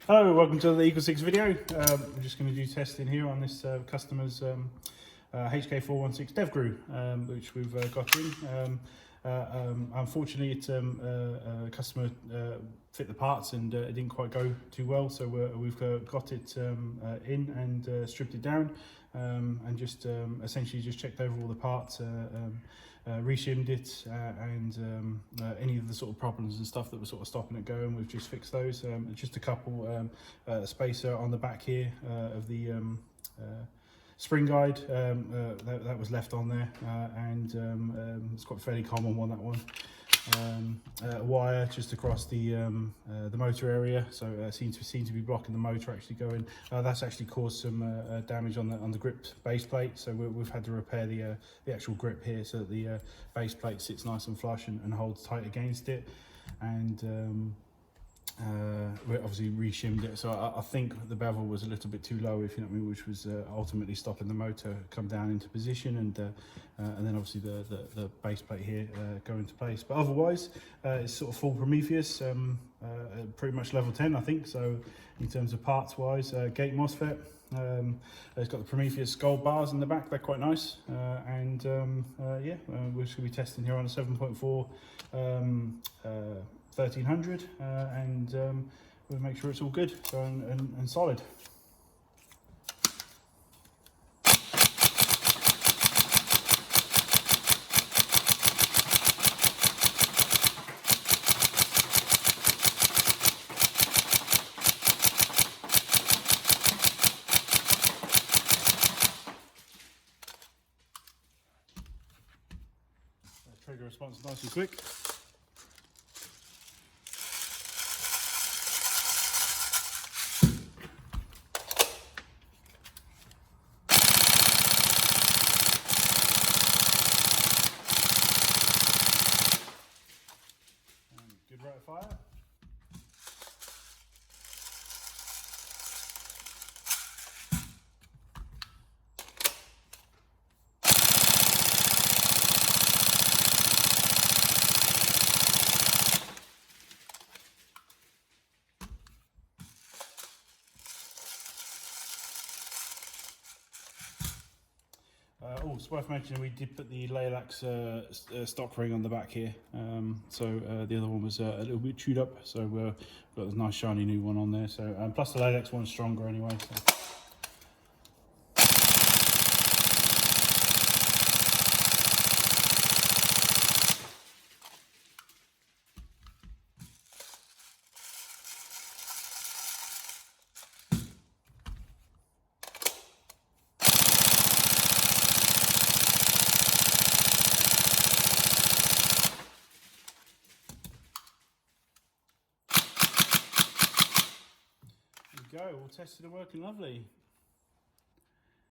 Hello, welcome to the Equal 6 video. We're just going to do testing here on this customer's HK416 Devgru, which we've got in. Unfortunately, a customer fit the parts and it didn't quite go too well, so we've got it in and stripped it down and just essentially just checked over all the parts, reshimmed it, and any of the sort of problems and stuff that were sort of stopping it going, we've just fixed those. Just a couple spacer on the back here of the spring guide that was left on there, and it's quite a fairly common one, that one. Wire just across the motor area, so seems to be blocking the motor actually going. That's actually caused some damage on the grip base plate, so we've had to repair the actual grip here so that the base plate sits nice and flush and holds tight against it. And we obviously reshimmed it, so I think the bevel was a little bit too low, if you know what I mean, which was ultimately stopping the motor come down into position, and then obviously the base plate here go into place. But otherwise, it's sort of full Prometheus, pretty much level 10, I think. So in terms of parts wise, gate MOSFET. It's got the Prometheus gold bars in the back, they're quite nice, and yeah, we're just going to be testing here on a 7.4 1300, and we'll make sure it's all good, so and solid. Trigger response is nice and quick. Good rate of fire. Oh, it's worth mentioning we did put the Lilacs stock ring on the back here, so the other one was a little bit chewed up, so we've got a nice shiny new one on there. So plus the Lilacs one's stronger anyway. So. Go, all tested and working lovely.